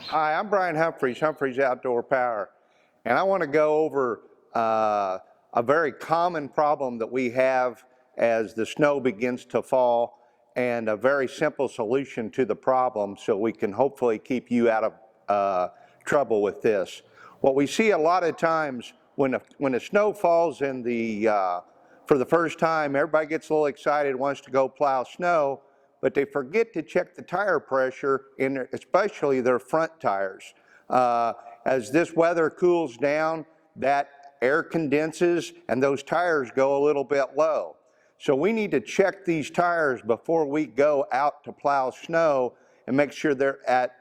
Hi, I'm Brian Humphreys, Humphreys Outdoor Power, and I want to go over a very common problem that we have as the snow begins to fall, and a very simple solution to the problem so we can hopefully keep you out of trouble with this. What we see a lot of times when the snow falls in for the first time, everybody gets a little excited, wants to go plow snow, but they forget to check the tire pressure in especially their front tires. As this weather cools down, that air condenses and those tires go a little bit low. So we need to check these tires before we go out to plow snow and make sure they're at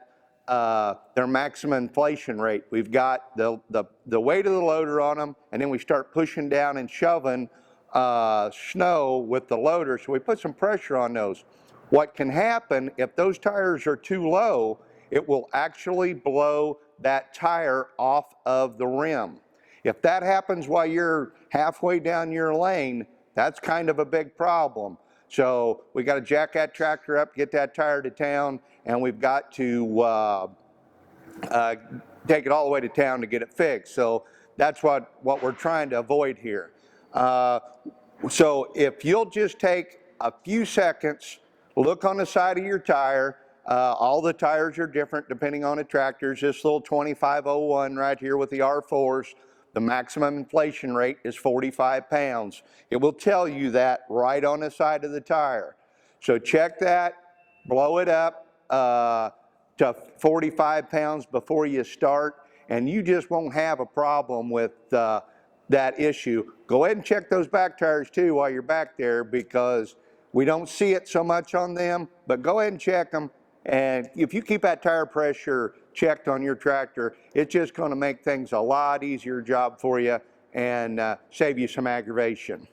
their maximum inflation rate. We've got the weight of the loader on them, and then we start pushing down and shoving snow with the loader, so we put some pressure on those. What can happen if those tires are too low, it will actually blow that tire off of the rim. If that happens while you're halfway down your lane, that's kind of a big problem. So we got to jack that tractor up, get that tire to town, and we've got to take it all the way to town to get it fixed. So that's what we're trying to avoid here. So if you'll just take a few seconds, look on the side of your tire. All the tires are different depending on the tractors. This little 2501 right here with the R4s, the maximum inflation rate is 45 pounds. It will tell you that right on the side of the tire. So check that, blow it up to 45 pounds before you start, and you just won't have a problem with that issue. Go ahead and check those back tires too while you're back there, because we don't see it so much on them, but go ahead and check them. And if you keep that tire pressure checked on your tractor, it's just going to make things a lot easier job for you and save you some aggravation.